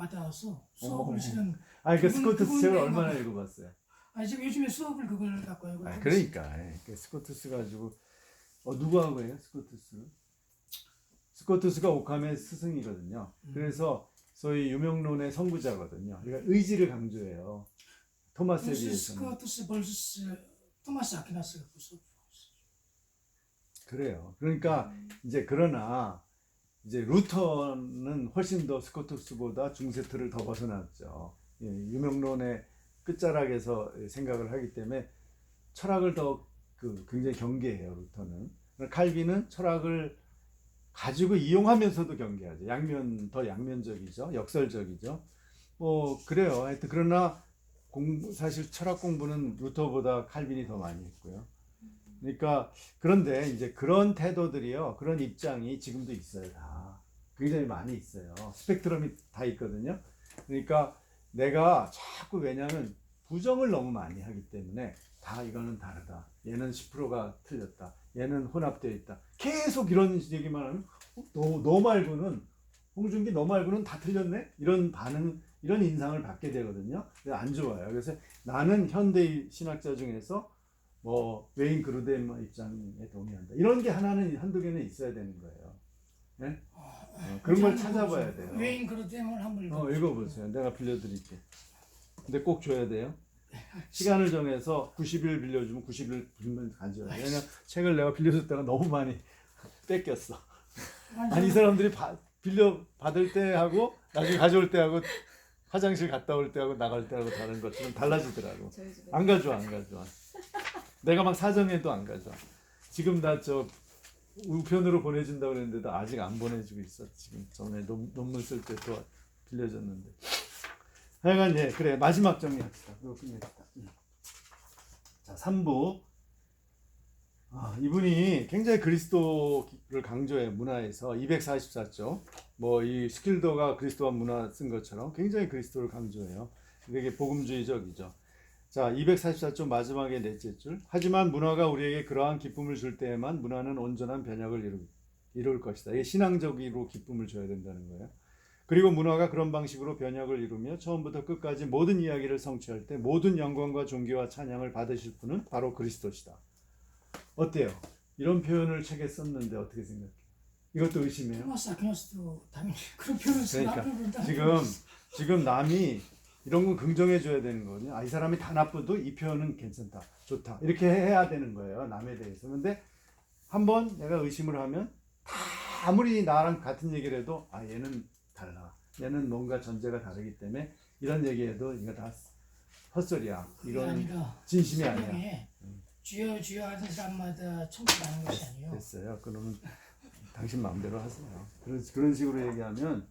받아와서 수업을 실은. 아니 그 스코트스 책을 얼마나 읽어봤어요? 아니 지금 요즘에 수업을 그걸 갖고 하고. 그러니까 스코트스 가지고 누구하고 해요? 스코트스가 오캄의 스승이거든요. 그래서 소위 유명론의 선구자거든요. 그러니까 의지를 강조해요. 토마스에 비해서는. 스코트스 vs 토마스 아퀴나스가 수업. 그래요. 그러니까 이제 그러나 이제 루터는 훨씬 더 스코트스보다 중세틀을 더 벗어났죠. 유명론의 끝자락에서 생각을 하기 때문에 철학을 더 굉장히 경계해요. 루터는. 칼빈은 철학을 가지고 이용하면서도 경계하죠. 더 양면적이죠. 역설적이죠. 그래요. 하여튼 그러나 사실 철학 공부는 루터보다 칼빈이 더 많이 했고요. 그러니까 그런데 이제 그런 태도들이요, 그런 입장이 지금도 있어요. 다 굉장히 많이 있어요. 스펙트럼이 다 있거든요. 그러니까 내가 자꾸 왜냐하면 부정을 너무 많이 하기 때문에 다 이거는 다르다. 얘는 10%가 틀렸다. 얘는 혼합되어 있다. 계속 이런 얘기만 하면 너 말고는 홍준기 너 말고는 다 틀렸네? 이런 반응, 이런 인상을 받게 되거든요. 안 좋아요. 그래서 나는 현대 신학자 중에서 웨인 그루덴 입장에 동의한다. 이런 게 한두 개는 있어야 되는 거예요. 네? 그런 걸 찾아봐야 돼요. 웨인 그루덴을 한번 읽어보세요. 내가 빌려드릴게. 근데 꼭 줘야 돼요. 시간을 정해서 90일 빌려주면 90일 빌면 가져요. 왜냐면 책을 내가 빌려줬다가 너무 많이 뺏겼어. 아니 이 사람들이 받을 때 하고 나중에 가져올 때 하고 화장실 갔다 올 때 하고 나갈 때 하고 다른 것처럼 달라지더라고. 안 가져와. 내가 막 사정해도 안 가져와. 지금 나 우편으로 보내준다고 그랬는데도 아직 안 보내주고 있어. 지금 전에 논문 쓸 때 또 빌려줬는데. 하여간 그래 마지막 정리합시다. 그거 끝냅시다. 자 3부. 이분이 굉장히 그리스도를 강조해. 문화에서 244쪽 이 스킬더가 그리스도와 문화 쓴 것처럼 굉장히 그리스도를 강조해요. 되게 복음주의적이죠. 자 244쪽 마지막에 넷째 줄. 하지만 문화가 우리에게 그러한 기쁨을 줄 때에만 문화는 온전한 변혁을 이룰 것이다. 이게 신앙적으로 기쁨을 줘야 된다는 거예요. 그리고 문화가 그런 방식으로 변혁을 이루며 처음부터 끝까지 모든 이야기를 성취할 때 모든 영광과 존귀와 찬양을 받으실 분은 바로 그리스도시다. 어때요? 이런 표현을 책에 썼는데 어떻게 생각해요? 이것도 의심해요? 토마스 아퀴나스도 당연히 그런 표현을 그러니까 지금 남이 이런 건 긍정해 줘야 되는 거거든요. 이 사람이 다 나쁘도 이 표현은 괜찮다, 좋다 이렇게 해야 되는 거예요. 남에 대해서. 근데 한번 내가 의심을 하면 다 아무리 나랑 같은 얘기를 해도 얘는 달라. 얘는 뭔가 전제가 다르기 때문에 이런 얘기해도 이거 다 헛소리야. 이건 진심이 아니야. 주여 주여 하는 사람마다 천국 가는 것이 아니요. 됐어요. 그러면 당신 마음대로 하세요. 그런 식으로 얘기하면,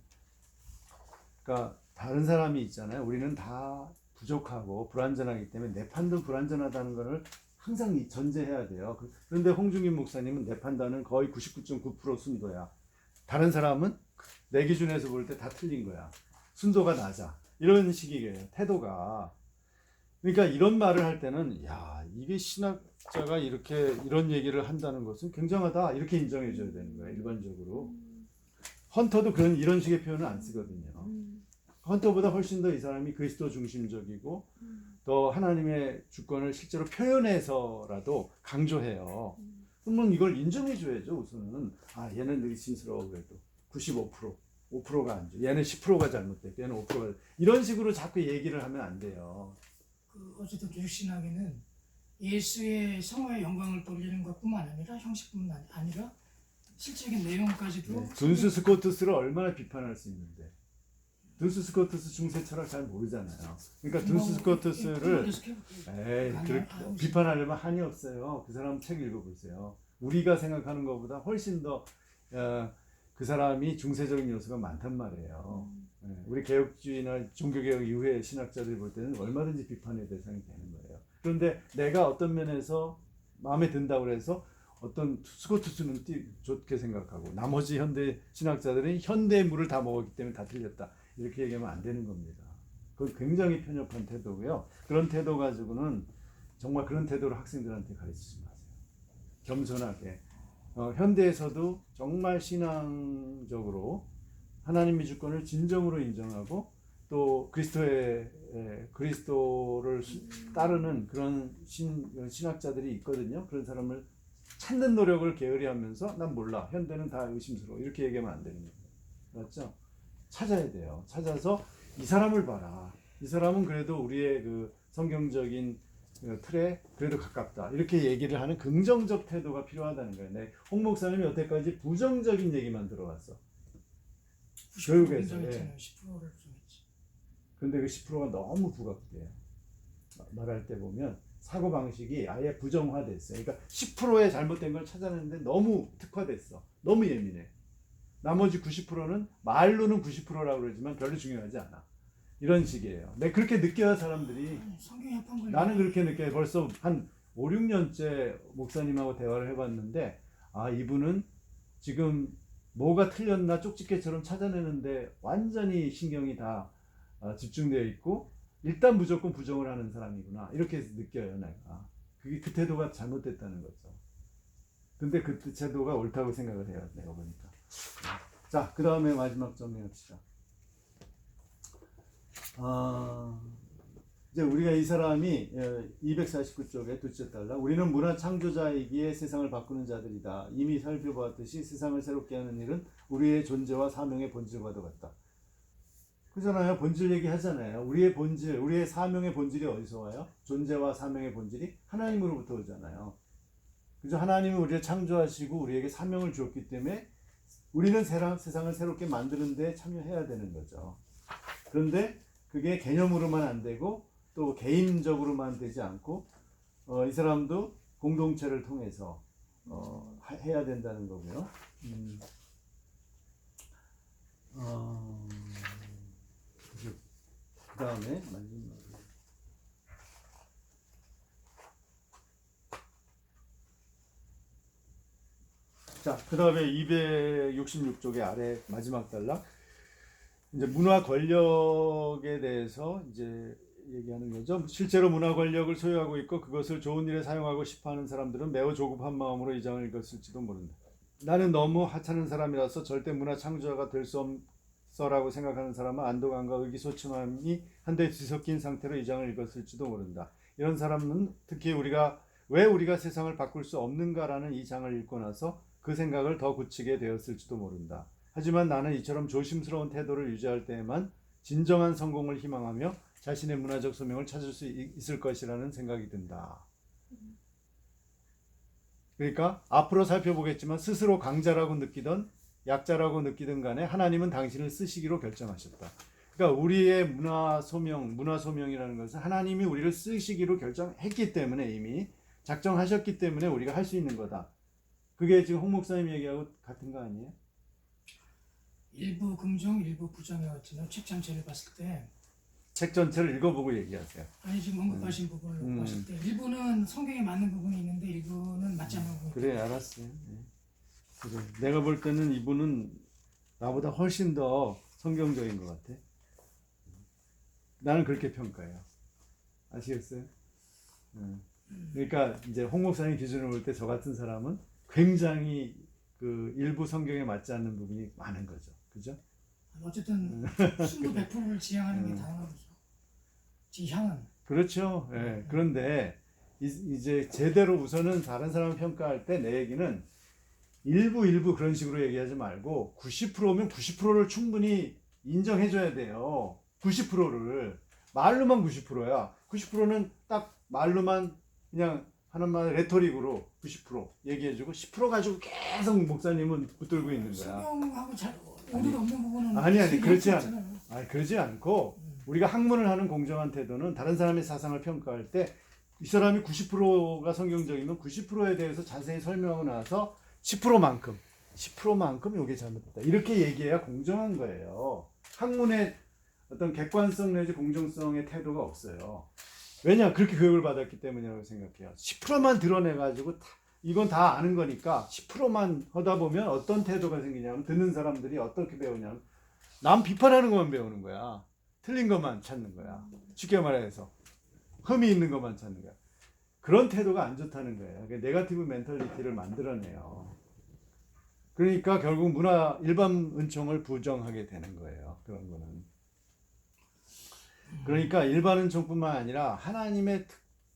그러니까 다른 사람이 있잖아요. 우리는 다 부족하고 불완전하기 때문에 내 판단 불완전하다는 것을 항상 전제해야 돼요. 그런데 홍중긴 목사님은 내 판단은 거의 99.9% 순도야. 다른 사람은 내 기준에서 볼 때 다 틀린 거야. 순도가 낮아. 이런 식이에요. 태도가. 그러니까 이런 말을 할 때는 이게 신학자가 이런 얘기를 한다는 것은 굉장하다 이렇게 인정해 줘야 되는 거예요. 일반적으로. 헌터도 이런 식의 표현을 안 쓰거든요. 헌터보다 훨씬 더 이 사람이 그리스도 중심적이고 더 하나님의 주권을 실제로 표현해서라도 강조해요. 그러면 이걸 인정해 줘야죠. 우선은 얘는 의심스러워 그래도 95% 5%가 안 좋아. 얘는 10%가 잘못됐고 얘는 5%가 이런 식으로 자꾸 얘기를 하면 안 돼요. 어쨌든 교육신학에는 예수의 성화의 영광을 돌리는 것뿐만 아니라 형식뿐만 아니라 실질적인 내용까지도. 둔스 스코트스를 얼마나 비판할 수 있는데. 둔스 스코트스 중세 철학 잘 모르잖아요. 그러니까 둔스 스코트스를 비판하려면 한이 없어요. 그 사람 책 읽어보세요. 우리가 생각하는 것보다 훨씬 더 그 사람이 중세적인 요소가 많단 말이에요. 우리 개혁주의나 종교개혁 이후의 신학자들이 볼 때는 얼마든지 비판의 대상이 되는 거예요. 그런데 내가 어떤 면에서 마음에 든다고 해서 어떤 스코트스는 좋게 생각하고 나머지 현대 신학자들은 현대의 물을 다 먹었기 때문에 다 틀렸다 이렇게 얘기하면 안 되는 겁니다. 그건 굉장히 편협한 태도고요. 그런 태도 가지고는 정말 그런 태도를 학생들한테 가르치지 마세요. 겸손하게 현대에서도 정말 신앙적으로 하나님의 주권을 진정으로 인정하고 또 그리스도를 따르는 그런 신학자들이 있거든요. 그런 사람을 찾는 노력을 게으리 하면서 난 몰라. 현대는 다 의심스러워. 이렇게 얘기하면 안 되는 거예요. 맞죠? 찾아야 돼요. 찾아서 이 사람을 봐라. 이 사람은 그래도 우리의 그 성경적인 틀에 그래도 가깝다. 이렇게 얘기를 하는 긍정적 태도가 필요하다는 거예요. 네. 홍 목사님이 여태까지 부정적인 얘기만 들어왔어. 교육에서. 10%를 좀 했지. 근데 그 10%가 너무 부각돼요. 말할 때 보면 사고 방식이 아예 부정화됐어요. 그러니까 10%의 잘못된 걸 찾아내는데 너무 특화됐어. 너무 예민해. 나머지 90%는 말로는 90%라고 그러지만 별로 중요하지 않아. 이런 식이에요. 내 그렇게 느껴요, 사람들이. 성경에 합한 걸 나는 그렇게 느껴요. 벌써 한 5, 6년째 목사님하고 대화를 해봤는데 아, 이분은 지금 뭐가 틀렸나 쪽집게처럼 찾아내는데 완전히 신경이 다 집중되어 있고 일단 무조건 부정을 하는 사람이구나. 이렇게 느껴요, 내가. 그게 그 태도가 잘못됐다는 거죠. 근데 그 태도가 옳다고 생각을 해요, 내가 보니까. 자, 그 다음에 마지막 정리합시다. 이제 우리가 이 사람이 249쪽에 둘째 달라 우리는 문화 창조자이기에 세상을 바꾸는 자들이다. 이미 살펴보았듯이 세상을 새롭게 하는 일은 우리의 존재와 사명의 본질과도 같다. 그잖아요. 본질 얘기 하잖아요. 우리의 본질, 우리의 사명의 본질이 어디서 와요? 존재와 사명의 본질이 하나님으로부터 오잖아요. 그죠? 하나님은 우리를 창조하시고 우리에게 사명을 주었기 때문에 우리는 세상을 새롭게 만드는 데 참여해야 되는 거죠. 그런데 그게 개념으로만 안 되고 또 개인적으로만 되지 않고 이 사람도 공동체를 통해서 해야 된다는 거고요. 그 다음에 자, 그 다음에 266쪽의 아래 마지막 단락 이제 문화 권력에 대해서 이제 얘기하는 거죠. 실제로 문화 권력을 소유하고 있고 그것을 좋은 일에 사용하고 싶어하는 사람들은 매우 조급한 마음으로 이 장을 읽었을지도 모른다. 나는 너무 하찮은 사람이라서 절대 문화 창조자가 될 수 없어라고 생각하는 사람은 안도감과 의기소침함이 한데 뒤섞인 상태로 이 장을 읽었을지도 모른다. 이런 사람은 특히 왜 우리가 세상을 바꿀 수 없는가라는 이 장을 읽고 나서 그 생각을 더 굳히게 되었을지도 모른다. 하지만 나는 이처럼 조심스러운 태도를 유지할 때에만 진정한 성공을 희망하며 자신의 문화적 소명을 찾을 수 있을 것이라는 생각이 든다. 그러니까 앞으로 살펴보겠지만 스스로 강자라고 느끼던 약자라고 느끼든 간에 하나님은 당신을 쓰시기로 결정하셨다. 그러니까 우리의 문화 소명이라는 것은 하나님이 우리를 쓰시기로 결정했기 때문에 이미 작정하셨기 때문에 우리가 할 수 있는 거다. 그게 지금 홍 목사님 얘기하고 같은 거 아니에요? 일부 긍정, 일부 부정의 같은 책 전체를 봤을 때 책 전체를 읽어보고 얘기하세요. 아니 지금 언급하신 부분을 봤을 때 일부는 성경에 맞는 부분이 있는데 일부는 맞지 않는 부분이 그래, 알았어요. 그래. 내가 볼 때는 이분은 나보다 훨씬 더 성경적인 것 같아. 나는 그렇게 평가해요. 아시겠어요? 그러니까 이제 홍 목사님 기준으로 볼 때 저 같은 사람은 굉장히 그 일부 성경에 맞지 않는 부분이 많은 거죠. 그죠? 어쨌든 순도 100%를 지향하는 게 당연하죠. 지향은. 그렇죠. 예. 그런데 이제 제대로 우선은 다른 사람을 평가할 때 내 얘기는 일부 그런 식으로 얘기하지 말고 90%면 90%를 충분히 인정해줘야 돼요. 90%를 말로만 90%야. 90%는 딱 말로만 그냥 하는 말 레토릭으로 90% 얘기해주고 10% 가지고 계속 목사님은 붙들고 있는 거야. 성경하고 잘 오류가 없는 부분은 아니 그러지 않고 우리가 학문을 하는 공정한 태도는 다른 사람의 사상을 평가할 때 이 사람이 90%가 성경적이면 90%에 대해서 자세히 설명하고 나서 10%만큼 이게 잘못됐다. 이렇게 얘기해야 공정한 거예요. 학문의 어떤 객관성 내지 공정성의 태도가 없어요. 왜냐? 그렇게 교육을 받았기 때문이라고 생각해요. 10%만 드러내가지고 이건 다 아는 거니까 10%만 하다 보면 어떤 태도가 생기냐면 듣는 사람들이 어떻게 배우냐면 남 비판하는 것만 배우는 거야. 틀린 것만 찾는 거야. 쉽게 말해서 흠이 있는 것만 찾는 거야. 그런 태도가 안 좋다는 거예요. 네거티브 멘탈리티를 만들어내요. 그러니까 결국 일반 은총을 부정하게 되는 거예요. 그런 거는. 그러니까 일반 은총뿐만 아니라 하나님의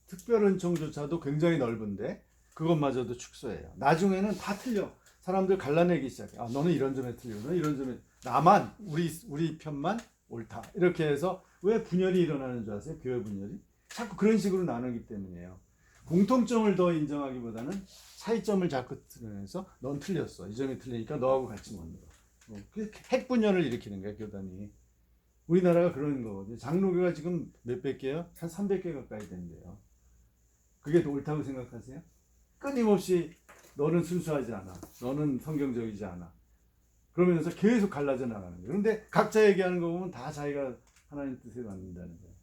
특별 은총조차도 굉장히 넓은데 그것마저도 축소해요. 나중에는 다 틀려. 사람들 갈라내기 시작해. 아, 너는 이런 점에 틀려. 너는 이런 점에 나만 우리 편만 옳다. 이렇게 해서 왜 분열이 일어나는 줄 아세요? 교회 분열이 자꾸 그런 식으로 나누기 때문이에요. 공통점을 더 인정하기보다는 차이점을 자꾸 드러내서 넌 틀렸어. 이 점이 틀리니까 너하고 같이 못 놀아. 핵 분열을 일으키는 거야, 교단이. 우리나라가 그런 거거든요. 장로교가 지금 몇백 개요? 한 300개 가까이 된대요. 그게 더 옳다고 생각하세요? 끊임없이 너는 순수하지 않아. 너는 성경적이지 않아. 그러면서 계속 갈라져 나가는 거예요. 그런데 각자 얘기하는 거 보면 다 자기가 하나님 뜻에 맞는다는 거예요.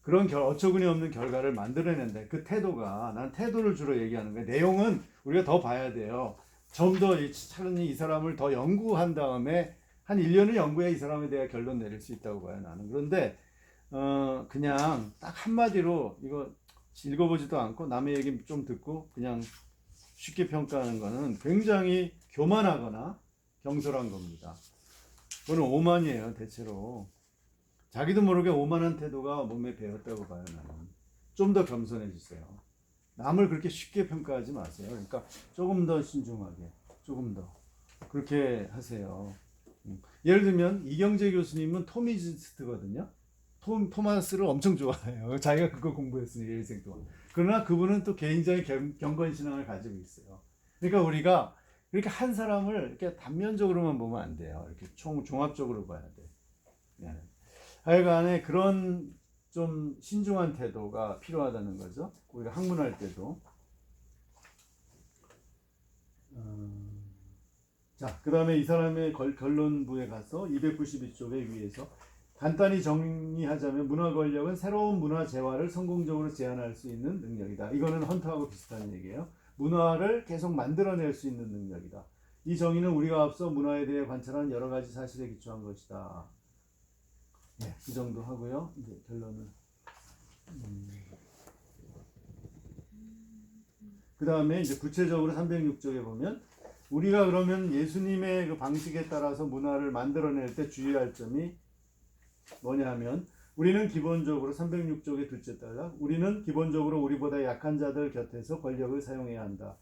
그런 어처구니 없는 결과를 만들어낸다. 그 태도가, 난 태도를 주로 얘기하는 거예요. 내용은 우리가 더 봐야 돼요. 좀 더 차라리 이 사람을 더 연구한 다음에 한 1년을 연구해 이 사람에 대해 결론 내릴 수 있다고 봐요, 나는. 그런데 그냥 딱 한마디로 이거 읽어보지도 않고 남의 얘기 좀 듣고 그냥 쉽게 평가하는 거는 굉장히 교만하거나 경솔한 겁니다. 그거는 오만이에요, 대체로. 자기도 모르게 오만한 태도가 몸에 배었다고 봐요, 나는. 좀 더 겸손해지세요. 남을 그렇게 쉽게 평가하지 마세요. 그러니까 조금 더 신중하게, 조금 더 그렇게 하세요. 예를 들면 이경재 교수님은 토미지스트거든요. 토마스를 엄청 좋아해요. 자기가 그거 공부했으니까 일생 동안. 그러나 그분은 또 개인적인 경건 신앙을 가지고 있어요. 그러니까 우리가 이렇게 한 사람을 이렇게 단면적으로만 보면 안 돼요. 이렇게 종합적으로 봐야 돼. 예. 하여간에 그런 좀 신중한 태도가 필요하다는 거죠. 우리가 학문할 때도. 자, 그 다음에 이 사람의 결론부에 가서 292쪽에 위에서 간단히 정리하자면 문화 권력은 새로운 문화 재화를 성공적으로 제안할 수 있는 능력이다. 이거는 헌터하고 비슷한 얘기예요. 문화를 계속 만들어낼 수 있는 능력이다. 이 정의는 우리가 앞서 문화에 대해 관찰한 여러 가지 사실에 기초한 것이다. 네, 그 정도 하고요. 이제 결론은 그 다음에 이제 구체적으로 306쪽에 보면 우리가 그러면 예수님의 그 방식에 따라서 문화를 만들어낼 때 주의할 점이 뭐냐면 우리는 기본적으로 306쪽의 둘째 단락 우리는 기본적으로 우리보다 약한 자들 곁에서 권력을 사용해야 한다.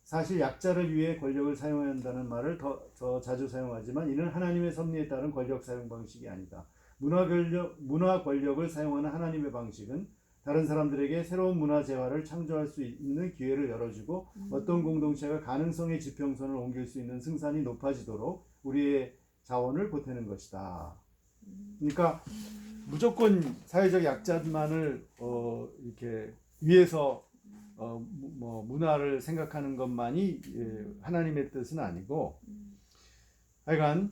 사실 약자를 위해 권력을 사용해야 한다는 말을 더 자주 사용하지만 이는 하나님의 섭리에 따른 권력 사용 방식이 아니다. 문화 권력을 사용하는 하나님의 방식은 다른 사람들에게 새로운 문화 재화를 창조할 수 있는 기회를 열어주고 어떤 공동체가 가능성의 지평선을 옮길 수 있는 승산이 높아지도록 우리의 자원을 보태는 것이다. 그러니까 무조건 사회적 약자만을 이렇게 위해서 문화를 생각하는 것만이 하나님의 뜻은 아니고 하여간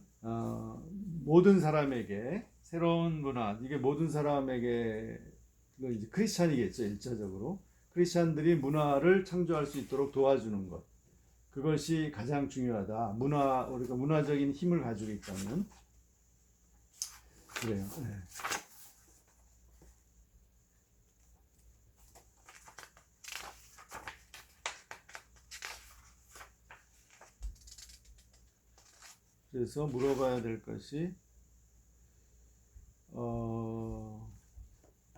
모든 사람에게 새로운 문화 이게 모든 사람에게 이제 크리스찬이겠죠. 1차적으로 크리스찬들이 문화를 창조할 수 있도록 도와주는 것 그것이 가장 중요하다. 우리가 문화적인 힘을 가지고 있다면 그래요. 네. 그래서 물어봐야 될 것이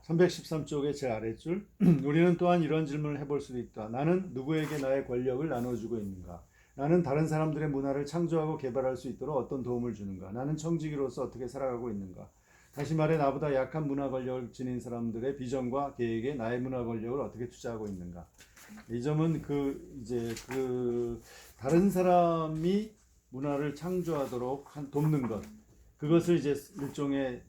313쪽의 제 아랫줄 우리는 또한 이런 질문을 해볼 수도 있다. 나는 누구에게 나의 권력을 나눠주고 있는가? 나는 다른 사람들의 문화를 창조하고 개발할 수 있도록 어떤 도움을 주는가? 나는 청지기로서 어떻게 살아가고 있는가? 다시 말해 나보다 약한 문화 권력을 지닌 사람들의 비전과 계획에 나의 문화 권력을 어떻게 투자하고 있는가? 이 점은 다른 사람이 문화를 창조하도록 돕는 것 그것을 이제 일종의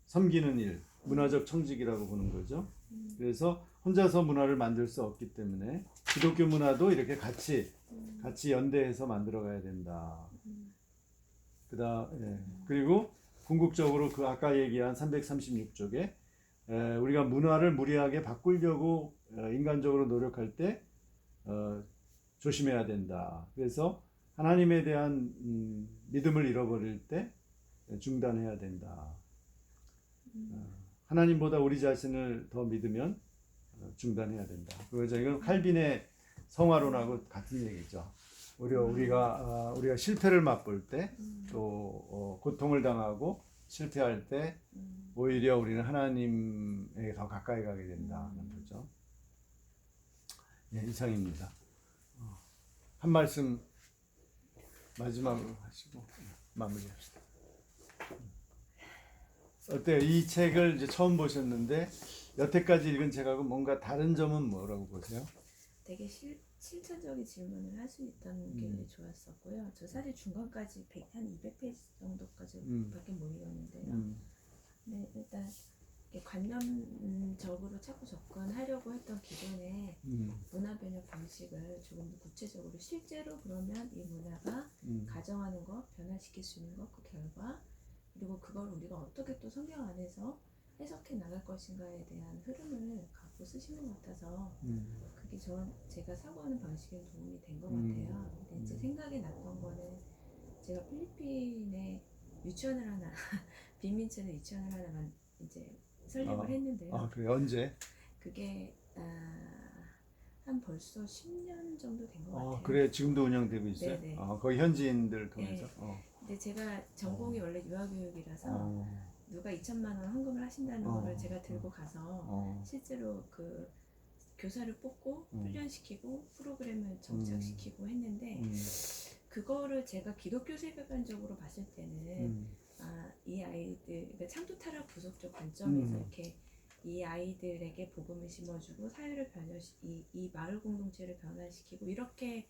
섬기는 일 문화적 청직이라고 보는 거죠. 그래서 혼자서 문화를 만들 수 없기 때문에 기독교 문화도 이렇게 같이 연대해서 만들어가야 된다. 그리고 궁극적으로 그 아까 얘기한 336쪽에 우리가 문화를 무리하게 바꾸려고 인간적으로 노력할 때 조심해야 된다. 그래서 하나님에 대한 믿음을 잃어버릴 때 중단해야 된다. 하나님보다 우리 자신을 더 믿으면 중단해야 된다. 그래서 이건 칼빈의 성화론하고 같은 얘기죠. 우리가 실패를 맛볼 때 또 고통을 당하고 실패할 때 오히려 우리는 하나님에 더 가까이 가게 된다는 거죠. 예, 이상입니다. 한 말씀 마지막으로 하시고 마무리합시다. 어때요? 이 책을 이제 처음 보셨는데 여태까지 읽은 책하고 뭔가 다른 점은 뭐라고 보세요? 되게 실천적인 질문을 할 수 있다는 게 좋았었고요. 저 사실 중간까지 한 200페이지 정도까지 밖에 못 읽었는데요. 네, 일단 이렇게 관념적으로 자꾸 접근하려고 했던 기존의 문화 변형 방식을 조금 더 구체적으로 실제로 그러면 이 문화가 가정하는 것, 변화시킬 수 있는 것, 그 결과 그리고 그걸 우리가 어떻게 또 성경 안에서 해석해 나갈 것인가에 대한 흐름을 갖고 쓰신 것 같아서 그게 제가 사고하는 방식에 도움이 된 것 같아요. 근데 이제 생각이 났던 거는 제가 필리핀에 유치원을 하나 빈민촌에 유치원을 하나만 이제 설립을 했는데요. 아, 그래 언제? 그게 한 벌써 10년 정도 된 것 같아요. 그래 지금도 운영되고 있어요? 네네. 거의 현지인들 통해서? 네. 근데 제가 전공이 원래 유아교육이라서 누가 2천만 원 헌금을 하신다는 거를 제가 들고 가서 실제로 그 교사를 뽑고 훈련시키고 프로그램을 정착시키고 했는데 그거를 제가 기독교 세계관적으로 봤을 때는 이 아이들 그러니까 창조 타락 부속적 관점에서 이렇게 이 아이들에게 복음을 심어주고 사회를 이 마을 공동체를 변화시키고 이렇게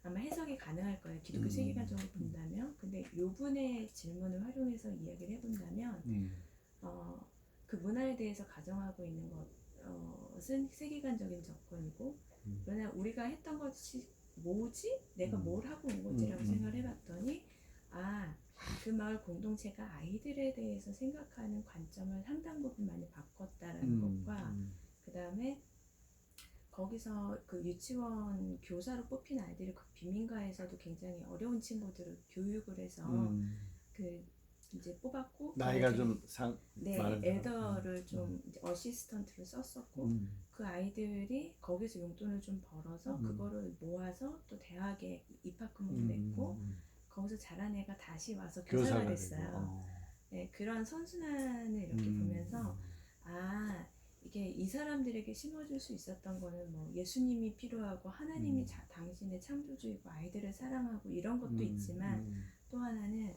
아마 해석이 가능할 거예요. 기독교 세계관적으로 본다면. 근데 요 분의 질문을 활용해서 이야기를 해본다면 그 문화에 대해서 가정하고 있는 것은 세계관적인 접근이고 그러나 우리가 했던 것이 뭐지? 내가 뭘 하고 온 거지라고 생각을 해봤더니 그 마을 공동체가 아이들에 대해서 생각하는 관점을 상당 부분 많이 바꿨다라는 것과 그 다음에 거기서 그 유치원 교사로 뽑힌 아이들이 그 빈민가에서도 굉장히 어려운 친구들을 교육을 해서 그 이제 뽑았고 나이가 좀 많은 엘더를 좀 이제 어시스턴트를 썼었고 그 아이들이 거기서 용돈을 좀 벌어서 그거를 모아서 또 대학에 입학금을 냈고 거기서 자란 애가 다시 와서 교사가 됐어요. 네, 그런 선순환을 이렇게 보면서 이게 이 사람들에게 심어줄 수 있었던 거는 뭐 예수님이 필요하고 하나님이 당신의 창조주이고 아이들을 사랑하고 이런 것도 있지만 또 하나는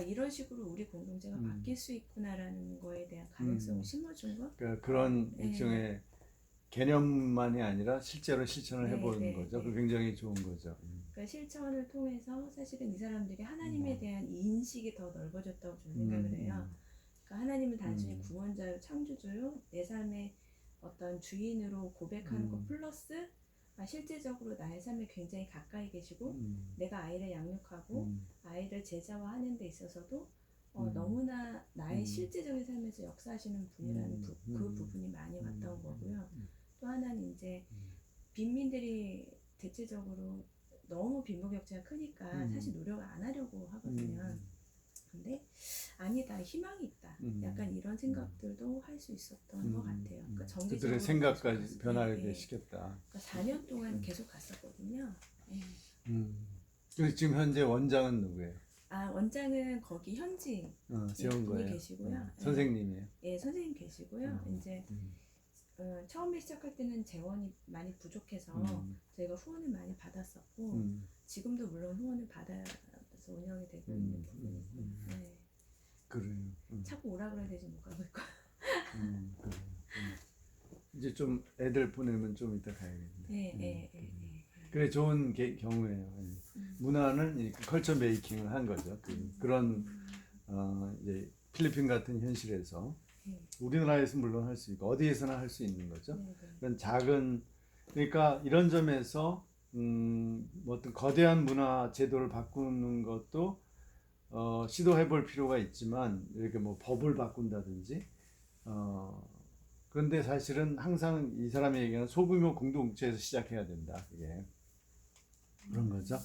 이런 식으로 우리 공동체가 바뀔 수 있구나라는 거에 대한 가능성을 심어준 것? 그러니까 그런 일종의 개념만이 아니라 실제로 실천을 해보는 거죠. 그 굉장히 좋은 거죠. 그러니까 실천을 통해서 사실은 이 사람들이 하나님에 대한 인식이 더 넓어졌다고 저는 생각을 해요. 그러니까 하나님은 단순히 구원자요, 창조주요, 내 삶의 어떤 주인으로 고백하는 것 플러스 실제적으로 나의 삶에 굉장히 가까이 계시고 내가 아이를 양육하고 아이를 제자화하는 데 있어서도 너무나 나의 실제적인 삶에서 역사하시는 분이라는 그 부분이 많이 왔던 거고요. 또 하나는 이제 빈민들이 대체적으로 너무 빈부격차가 크니까 사실 노력을 안 하려고 하거든요. 근데 아니다, 희망이 있다. 약간 이런 생각들도 할 수 있었던 것 같아요. 그러니까 그들의 생각까지 변화를 시켰다. 그러니까 4년 동안 계속 갔었거든요. 그래서 지금 현재 원장은 누구예요? 원장은 거기 현지인 세운 분이 거예요. 계시고요. 선생님이에요. 예, 선생님 계시고요. 이제 처음에 시작할 때는 재원이 많이 부족해서 저희가 후원을 많이 받았었고 지금도 물론 후원을 받아서 운영이 되고 있는 부분이고 그래요. 자꾸 오라 그래야 되지 못 가고 있고 이제 좀 애들 보내면 좀 이따 가야겠네. 네. 그래 좋은 경우예요. 문화는 이렇게 컬처 메이킹을 한 거죠. 그런 이제 필리핀 같은 현실에서 우리나라에서 물론 할 수 있고 어디에서나 할 수 있는 거죠. 그런 작은 그러니까 이런 점에서 뭐 어떤 거대한 문화 제도를 바꾸는 것도 시도해볼 필요가 있지만 이렇게 뭐 법을 바꾼다든지 그런데 사실은 항상 이 사람의 얘기는 소규모 공동체에서 시작해야 된다. 그게 그런 거죠.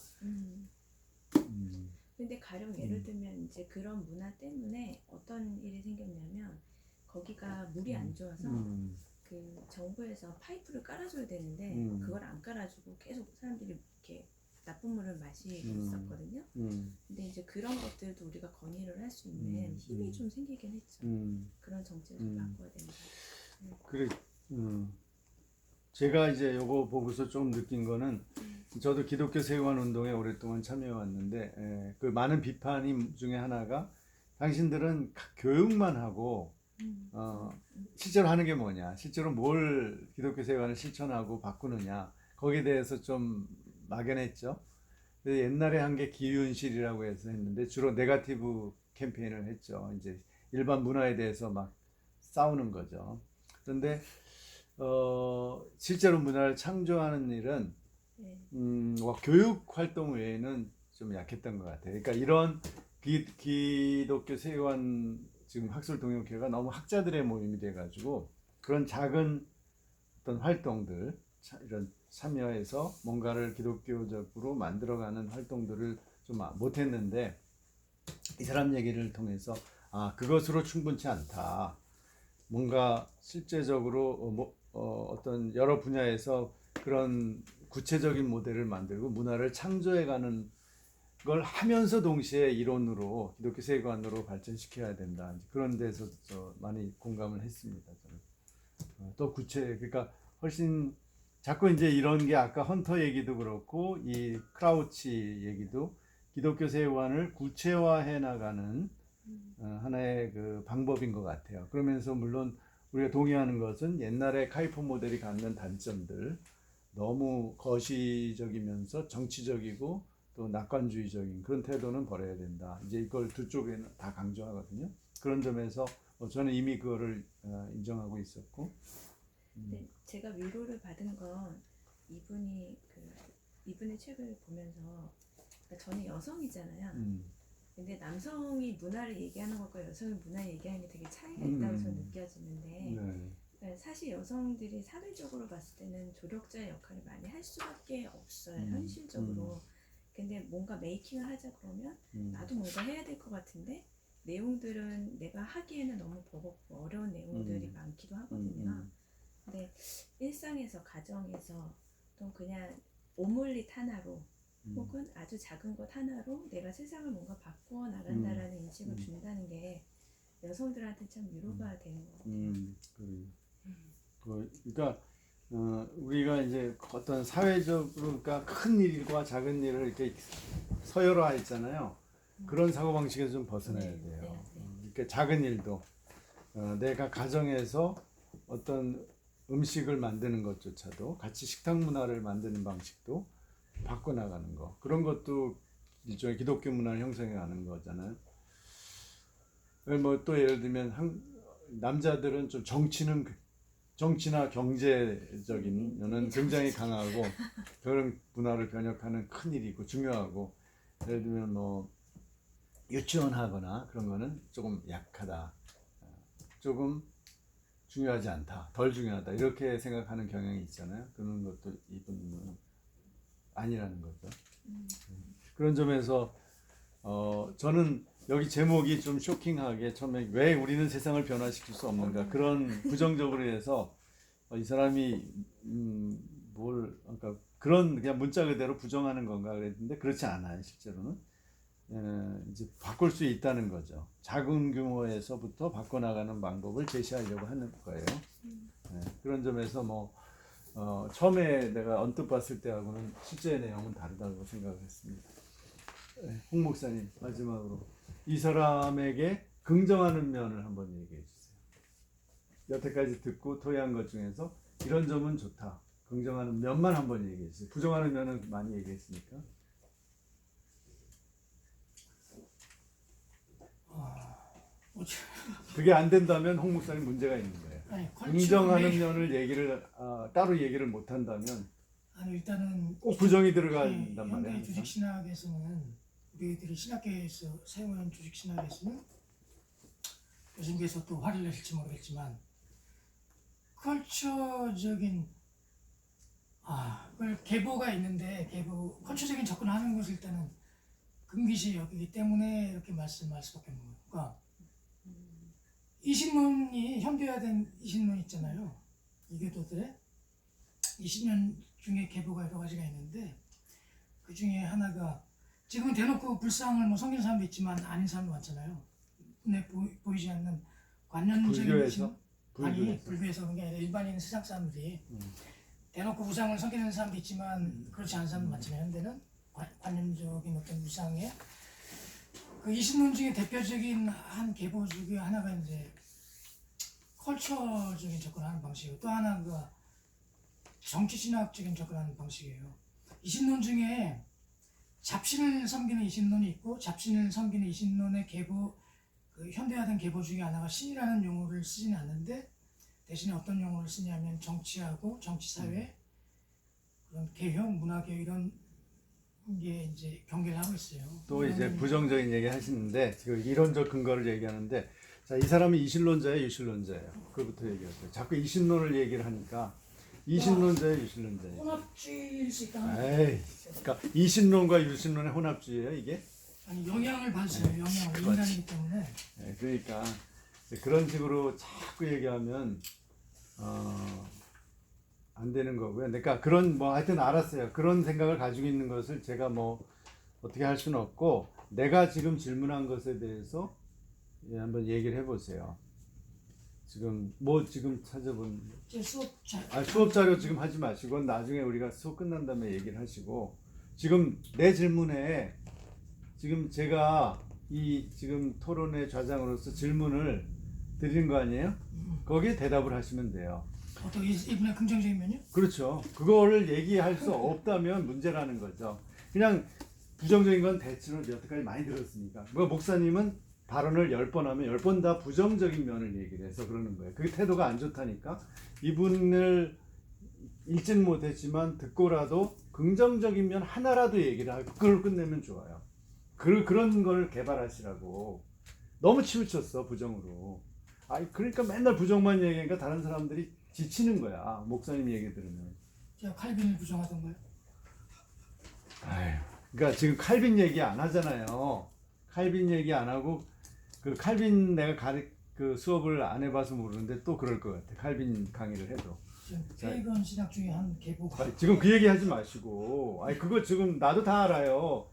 근데 가령 예를 들면 이제 그런 문화 때문에 어떤 일이 생겼냐면 거기가 물이 안 좋아서 그 정부에서 파이프를 깔아줘야 되는데 그걸 안 깔아주고 계속 사람들이 이렇게 나쁜 물을 마시고 있었거든요. 근데 이제 그런 것들도 우리가 건의를 할 수 있는 힘이 좀 생기긴 했죠. 그런 정책을 좀 바꿔야 된다. 그래, 제가 이제 요거 보고서 좀 느낀 거는 저도 기독교 세관 운동에 오랫동안 참여해 왔는데 그 많은 비판이 중에 하나가 당신들은 교육만 하고 실제로 하는 게 뭐냐, 실제로 뭘 기독교 세관을 실천하고 바꾸느냐, 거기에 대해서 좀 막연했죠. 그래서 옛날에 한 게 기윤실이라고 해서 했는데 주로 네거티브 캠페인을 했죠. 이제 일반 문화에 대해서 막 싸우는 거죠. 그런데 실제로 문화를 창조하는 일은 교육 활동 외에는 좀 약했던 것 같아요. 그러니까 이런 기독교 세관 지금 학술 동역회가 너무 학자들의 모임이 돼가지고 그런 작은 어떤 활동들, 이런 참여해서 뭔가를 기독교적으로 만들어가는 활동들을 좀 못했는데 이 사람 얘기를 통해서 그것으로 충분치 않다. 뭔가 실제적으로 어떤 여러 분야에서 그런 구체적인 모델을 만들고 문화를 창조해가는 걸 하면서 동시에 이론으로 기독교 세관으로 발전시켜야 된다. 그런 데서 많이 공감을 했습니다. 저는. 또 그러니까 훨씬 자꾸 이제 이런 게 아까 헌터 얘기도 그렇고 이 크라우치 얘기도 기독교 세관을 구체화해 나가는 하나의 그 방법인 것 같아요. 그러면서 물론 우리가 동의하는 것은 옛날에 카이포 모델이 갖는 단점들, 너무 거시적이면서 정치적이고 또 낙관주의적인 그런 태도는 버려야 된다. 이제 이걸 두 쪽에는 다 강조하거든요. 그런 점에서 저는 이미 그거를 인정하고 있었고. 네, 제가 위로를 받은 건 이분의 책을 보면서, 그러니까 저는 여성이잖아요. 근데 남성이 문화를 얘기하는 것과 여성이 문화 얘기하는 게 되게 차이가 있다고 저는 느껴지는데 그러니까 사실 여성들이 사회적으로 봤을 때는 조력자의 역할을 많이 할 수밖에 없어요. 현실적으로. 근데 뭔가 메이킹을 하자 그러면 나도 뭔가 해야 될 것 같은데 내용들은 내가 하기에는 너무 버겁고 어려운 내용들이 많기도 하거든요. 근데 일상에서, 가정에서 또 그냥 오믈릿 하나로 혹은 아주 작은 것 하나로 내가 세상을 뭔가 바꾸어 나간다라는 인식을 준다는 게 여성들한테 참 위로가 되는 것 같아요. 그러니까 우리가 이제 어떤 사회적으로 그러니까 큰 일과 작은 일을 이렇게 서열화했잖아요. 그런 사고 방식에서 좀 벗어나야 돼요. 그러니까 작은 일도 내가 가정에서 어떤 음식을 만드는 것조차도 같이 식탁 문화를 만드는 방식도 바꿔나가는 거, 그런 것도 일종의 기독교 문화를 형성해 가는 거잖아요. 뭐 또 예를 들면 남자들은 좀 정치나 경제적인 면은 굉장히 강하고 그런 문화를 변혁하는 큰 일이고 중요하고, 예를 들면 뭐 유치원 하거나 그런 거는 조금 약하다, 조금 중요하지 않다, 덜 중요하다, 이렇게 생각하는 경향이 있잖아요. 그런 것도 이분은 아니라는 거죠. 그런 점에서 저는 여기 제목이 좀 쇼킹하게 처음에 왜 우리는 세상을 변화시킬 수 없는가, 그런 부정적으로 해서 이 사람이 그러니까 그런 그냥 문자 그대로 부정하는 건가 그랬는데 그렇지 않아요. 실제로는 이제 바꿀 수 있다는 거죠. 작은 규모에서부터 바꿔나가는 방법을 제시하려고 하는 거예요. 그런 점에서 뭐 처음에 내가 언뜻 봤을 때하고는 실제 내용은 다르다고 생각을 했습니다. 홍 목사님, 마지막으로 이 사람에게 긍정하는 면을 한번 얘기해 주세요. 여태까지 듣고 토의한 것 중에서 이런 점은 좋다, 긍정하는 면만 한번 얘기해 주세요. 부정하는 면은 많이 얘기했으니까. 그게 안 된다면 홍 목사님 문제가 있는 거예요. 긍정하는 면을 따로 얘기를 못 한다면 일단은 꼭 부정이 들어간단 말이에요. 현대 조직 신학에서는, 우리들이 신학계에서 사용하는 조직 신학에서는 교수님께서 또 화를 내실지 모르겠지만 컬처적인 계보가 있는데 컬처적인 접근하는 것을 일단은 금기시 여기기 때문에 이렇게 말씀할 수밖에 없는 거예요. 그러니까 이신론이 현대화된 이신론 있잖아요. 이교도들의 이신론 중에 계보가 여러 가지가 있는데 그 중에 하나가 지금은 대놓고 불상을 뭐 섬기는 사람도 있지만 아닌 사람도 많잖아요. 눈에 보이지 않는 관념적인 불교에서? 아니 불교에서. 불교에서 그런 게 아니라 일반인 세상 사람들이 대놓고 우상을 섬기는 사람도 있지만 그렇지 않은 사람도 많잖아요. 현대는 관념적인 어떤 우상에 그 이신론 중에 대표적인 한 계보 중에 하나가 이제 컬처적인 접근하는 방식이고 또 하나가 정치신학적인 접근하는 방식이에요. 이신론 중에 잡신을 섬기는 이신론이 있고 잡신을 섬기는 이신론의 계보 그 현대화된 계보 중에 하나가 신이라는 용어를 쓰지는 않는데 대신에 어떤 용어를 쓰냐면 정치하고 정치사회 그런 개혁, 문화개혁 이런 게 이제 경계를 하고 있어요. 또 이제 부정적인 얘기 하시는데 지금 이론적 근거를 얘기하는데 자, 이 사람이 이신론자예요, 유신론자예요? 그거부터 얘기하세요. 자꾸 이신론을 얘기를 하니까 이신론자예요, 유신론자예요? 혼합주의일 수 있다. 에이, 그러니까 이신론과 유신론의 혼합주의예요, 이게? 아니 영향을 받으세요. 영향을 인간이기 때문에. 네, 그러니까 그런 식으로 자꾸 얘기하면 안 되는 거고요. 그러니까 그런 뭐 하여튼 알았어요. 그런 생각을 가지고 있는 것을 제가 뭐 어떻게 할 수는 없고 내가 지금 질문한 것에 대해서 한번 얘기를 해보세요. 지금 뭐 지금 찾아본 제 수업 자료 지금 하지 마시고 나중에 우리가 수업 끝난 다음에 얘기를 하시고 지금 내 질문에 지금 제가 이 지금 토론의 좌장으로서 질문을 드린 거 아니에요? 거기에 대답을 하시면 돼요. 어떤 이분의 긍정적인 면이요? 그렇죠. 그거를 얘기할 수 없다면 문제라는 거죠. 그냥 부정적인 건 대체로 여태까지 많이 들었으니까. 뭐 목사님은 발언을 10번 하면 10번 다 부정적인 면을 얘기를 해서 그러는 거예요. 그게 태도가 안 좋다니까. 이분을 읽지는 못했지만 듣고라도 긍정적인 면 하나라도 얘기를 하고 그걸 끝내면 좋아요. 그런 걸 개발하시라고. 너무 치우쳤어 부정으로. 그러니까 맨날 부정만 얘기하니까 다른 사람들이 지치는 거야. 목사님 얘기 들으면. 제가 칼빈을 부정하던가요? 그러니까 지금 칼빈 얘기 안 하잖아요. 칼빈 얘기 안 하고 그 칼빈 내가 그 수업을 안 해봐서 모르는데 또 그럴 것 같아. 칼빈 강의를 해도. 지금 페이건 신학 중에 한 계보가. 지금 그 얘기 하지 마시고. 그거 지금 나도 다 알아요.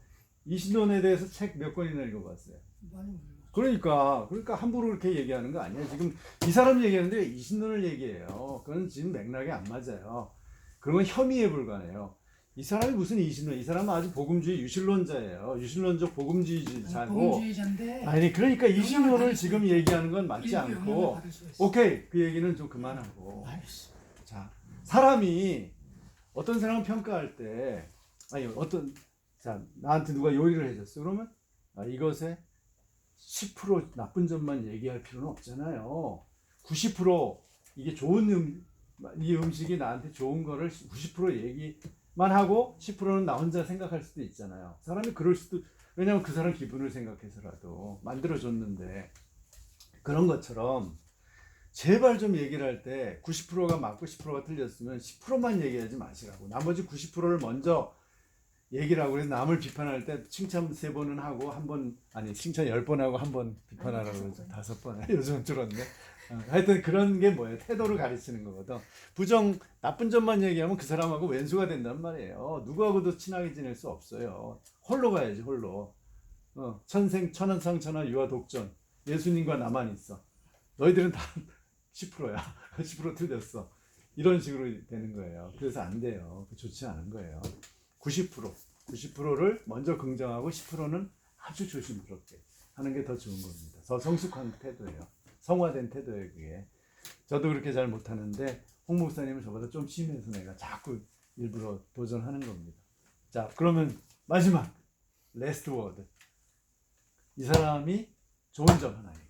이신론에 대해서 책 몇 권이나 읽어봤어요. 많이 몰라요. 그러니까 함부로 그렇게 얘기하는 거 아니에요. 지금 이 사람 얘기하는데 이신론을 얘기해요. 그건 지금 맥락이 안 맞아요. 그러면 혐의에 불과해요. 이 사람이 무슨 이신론? 이 사람은 아주 복음주의 유신론자예요. 유신론적 복음주의자고. 복음주의자인데. 그러니까 이신론을 지금 얘기하는 건 맞지 않고. 있어. 오케이, 그 얘기는 좀 그만하고. 알겠어. 자, 사람이 어떤 사람을 평가할 때, 나한테 누가 요리를 해줬어. 그러면 이것에 10% 나쁜 점만 얘기할 필요는 없잖아요. 90% 이게 좋은 이 음식이 나한테 좋은 거를 90% 얘기만 하고 10%는 나 혼자 생각할 수도 있잖아요. 사람이 그럴 수도, 왜냐면 그 사람 기분을 생각해서라도 만들어줬는데. 그런 것처럼 제발 좀 얘기를 할 때 90%가 맞고 10%가 틀렸으면 10%만 얘기하지 마시라고. 나머지 90%를 먼저 얘기를 하고, 그래서 남을 비판할 때 칭찬 3번은 하고 칭찬 10번 하고 1번 비판하라고 그러죠. 5번. 요즘은 줄었네. 하여튼 그런 게 뭐예요? 태도를 가르치는 거거든. 나쁜 점만 얘기하면 그 사람하고 왼수가 된단 말이에요. 누구하고도 친하게 지낼 수 없어요. 홀로 가야지, 홀로. 천하상천하 유아 독전. 예수님과 나만 있어. 너희들은 다 10%야. 10% 틀렸어. 이런 식으로 되는 거예요. 그래서 안 돼요. 좋지 않은 거예요. 90%를 먼저 긍정하고 10%는 아주 조심스럽게 하는 게 더 좋은 겁니다. 더 성숙한 태도예요. 성화된 태도예요, 그게. 저도 그렇게 잘 못하는데 홍 목사님은 저보다 좀 심해서 내가 자꾸 일부러 도전하는 겁니다. 자, 그러면 마지막 레스트 워드. 이 사람이 좋은 점 하나 얘기해요.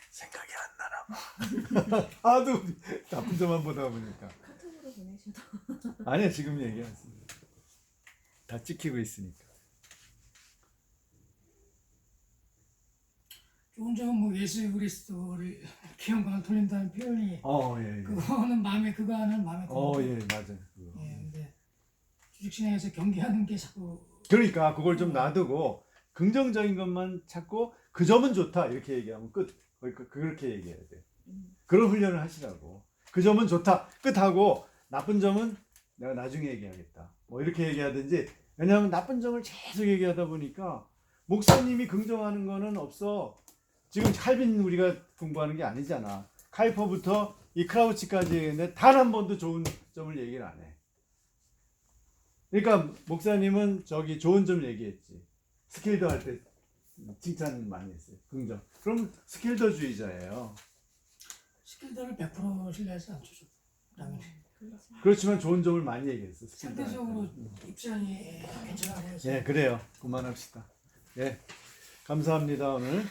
생각이 안 나나 봐. 하도 나쁜 점만 보다 보니까. 카톡으로 보내셔도. 아니야, 지금 얘기하세요. 다 찍히고 있으니까. 좋은 점은 뭐 예수 그리스도를 기영광을 돌린다는 표현이 예. 그거는 그거 하나는 마음에 들어요. 예, 맞아요. 근데 주식신앙에서 경계하는 게 자꾸. 그러니까 그걸 좀 놔두고 긍정적인 것만 찾고 그 점은 좋다 이렇게 얘기하면 끝. 그렇게 얘기해야 돼. 그런 훈련을 하시라고. 그 점은 좋다 끝하고 나쁜 점은 내가 나중에 얘기하겠다. 뭐 이렇게 얘기하든지. 왜냐하면 나쁜 점을 계속 얘기하다 보니까 목사님이 긍정하는 거는 없어. 지금 칼빈 우리가 공부하는 게 아니잖아. 카이퍼부터 이 크라우치까지 단 한 번도 좋은 점을 얘기를 안 해. 그러니까 목사님은 저기 좋은 점 얘기했지. 스킬더 할 때 칭찬 많이 했어요. 긍정. 그럼 스킬더주의자예요. 스킬더를 100% 신뢰하지 않죠. 당연히. 그렇죠. 그렇지만 좋은 점을 많이 얘기했어. 스킬더 할 때. 상대적으로 입장이 괜찮아고 해서. 예, 그래요. 그만합시다. 예, 감사합니다 오늘.